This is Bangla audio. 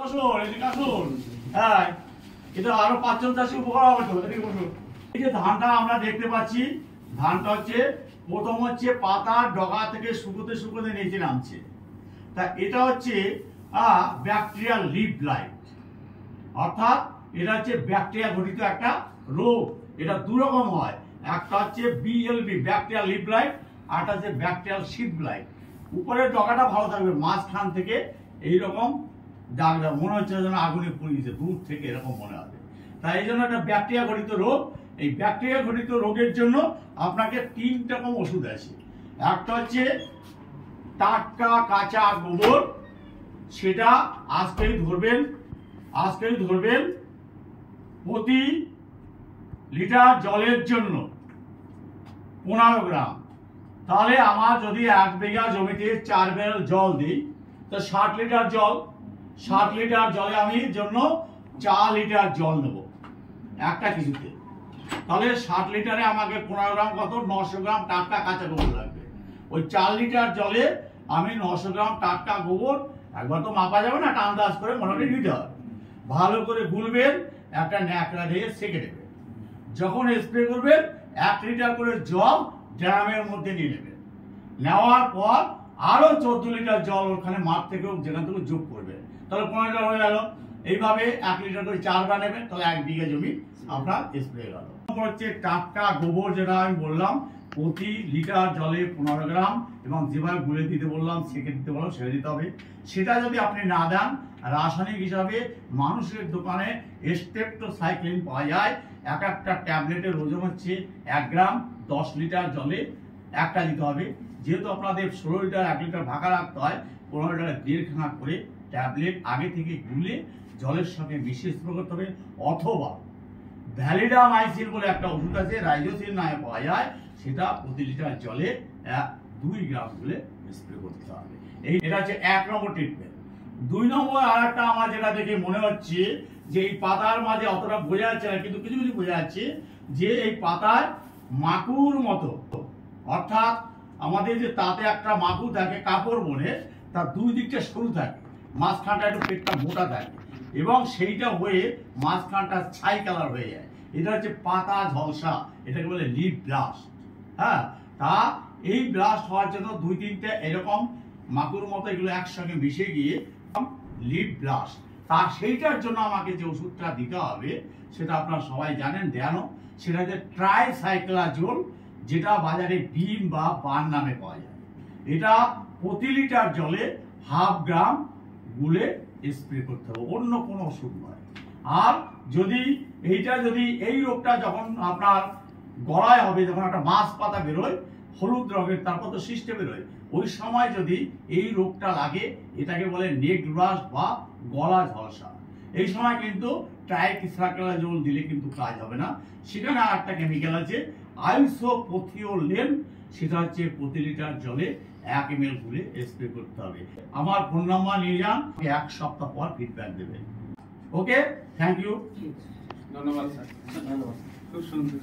বসুন, এদিকে আসুন। হ্যাঁ, এটা আরো 5 জন চাষি উপকার হবে তো। এদিকে বসুন। এই যে ধানটা আমরা দেখতে পাচ্ছি, ধানটা হচ্ছে প্রথম হচ্ছে পাতার ডগা থেকে শুকোতে শুকোতে নিচে নামছে। তা এটা হচ্ছে ব্যাকটেরিয়াল লিভ ব্লাইট, অর্থাৎ এটা হচ্ছে ব্যাকটেরিয়া ঘটিত একটা রোগ। এটা দু রকম হয়, একটা হচ্ছে বিএলবি ব্যাকটেরিয়াল লিভ ব্লাইট, আর একটা হচ্ছে ব্যাকটেরিয়াল শীট ব্লাইট। উপরের ডগাটা ভালো থাকবে, মাঝখান থেকে এইরকম দাগ দাগ মনে হচ্ছে যেন আগুনে পুড়িয়েছে, দূর থেকে এরকম মনে হবে। তাই এই জন্য একটা ব্যাকটেরিয়া ঘটিত রোগ। এই ব্যাকটেরিয়া ঘটিত রোগের জন্য আপনাকে 3 রকম ওষুধ আছে। একটা হচ্ছে টাটকা কাঁচা গোবর, সেটা আজকেই ধরবেন প্রতি লিটার জলের জন্য 15 গ্রাম। তাহলে আমার যদি 1 বিঘা জমিতে 4 ব্যারেল জল দিই, তো 60 লিটার জল, 60 লিটার জলে আমি জন্য 4 লিটার জল নেব একটা কিছুতে। তাহলে 60 লিটারে আমাকে 15 গ্রাম কত, 900 গ্রাম টাটকা কাঁচা গোবর লাগবে। ওই 4 লিটার জলে আমি 900 গ্রাম টাটকা গোবর, একবার তো মাপা যাবে না, আন্দাজ করে মোটামুটি নিতে হবে। ভালো করে গুলবেন, একটা ন্যাকড়া দিয়ে সেঁকে দেবেন। যখন স্প্রে করবেন 1 লিটার করে জল ড্রামের মধ্যে নিয়ে নেবেন। নেওয়ার পর আরো 14 লিটার জল ওখানে মাঠ থেকে যেখান থেকে যোগ করবেন, তাহলে 15 লিটার হয়ে গেল। এইভাবে 1 লিটার করে 4 বার নেবেন, তাহলে 1 বিঘা জমি আপনার স্প্রে গেল। হচ্ছে টাটকা গোবর, যেটা আমি বললাম প্রতি লিটার জলে 15 গ্রাম, এবং যেভাবে গুলে দিতে বললাম, সেঁকে দিতে বললাম, সেটা দিতে হবে। সেটা যদি আপনি না দেন, রাসায়নিক হিসাবে মানুষের দোকানে স্টেপটোসাইক্লিন পাওয়া যায়। একটা ট্যাবলেটের ওজন হচ্ছে 1 গ্রাম, 10 লিটার জলে একটা দিতে হবে। যেহেতু আপনাদের 16 লিটার 1 লিটার ভাগা রাখতে হয়, 15 লিটারে 1.5 খানা করে ট্যাবলেট আগে থেকে গুলে জলের সঙ্গে মিশিয়ে স্প্রে করতে হবে। অথবা ভ্যালিডামাইসিন বলে একটা ওষুধ আছে, রাইজোসিন নামে পাওয়া যায়, সেটা প্রতি লিটার জলে 2 গ্রাম গুলে স্প্রে করতে হবে। এটা হচ্ছে 1 নম্বর ট্রিটমেন্ট। 2 নম্বর আর একটা আমার যেটা দেখে মনে হচ্ছে যে এই পাতার মাঝে অতটা বোঝা যাচ্ছে না, কিন্তু কিছু কিছু বোঝা যাচ্ছে যে এই পাতায় মাকুর মতো, অর্থাৎ আমাদের যে তাতে একটা মাকু থাকে কাপড় বলে, তার 2 দিকটা সরু থাকে, মাঝখানটা একটু পেটটা মোটা থাকে, এবং সেইটা হয়ে মাঝখানটা ছাই কালার হয়ে যায়। এটা হচ্ছে পাতা ঝলসা, এটাকে বলে লিভ ব্লাস্ট। হ্যাঁ, তা এই ব্লাস্ট হওয়ার জন্য 2-3টে এরকম মাকুর মতো এগুলো একসঙ্গে মিশে গিয়ে লিভ ব্লাস্ট। তা সেইটার জন্য আমাকে যে ওষুধটা দিতে হবে, সেটা আপনারা সবাই জানেন, দেয়ানো, সেটা হচ্ছে ট্রাইসাইক্লাজোল, যেটা বাজারে বিম বা বান নামে পাওয়া যায়। এটা প্রতি লিটার জলে 1/2 গ্রাম গুলে স্প্রে করতে হবে, অন্য কোনো ওষুধ নয়। আর যদি এই রোগটা যখন আপনার গলায় হবে, যখন একটা মাছ পাতা বেরোয় হলুদ রঙের, তারপর তো সিস্টে বেরোয়, ওই সময় যদি এই রোগটা লাগে, এটাকে বলে নেক ব্লাস্ট বা গলা ঝলসা। এই সময় কিন্তু ট্রাইসাইক্লাজোল দিলে কিন্তু কাজ হবে না। সেখানে আর একটা কেমিক্যাল আছে আইসোপ্রোথিওলেন, সেটা হচ্ছে প্রতি লিটার জলে 1 ml গুলে স্প্রে করতে হবে। আমার ফোন নাম্বার নিয়ে যান, 1 সপ্তাহ পর ফিডব্যাক দেবেন। ওকে, থ্যাংক ইউ, ধন্যবাদ স্যার, ধন্যবাদ, খুব সুন্দর।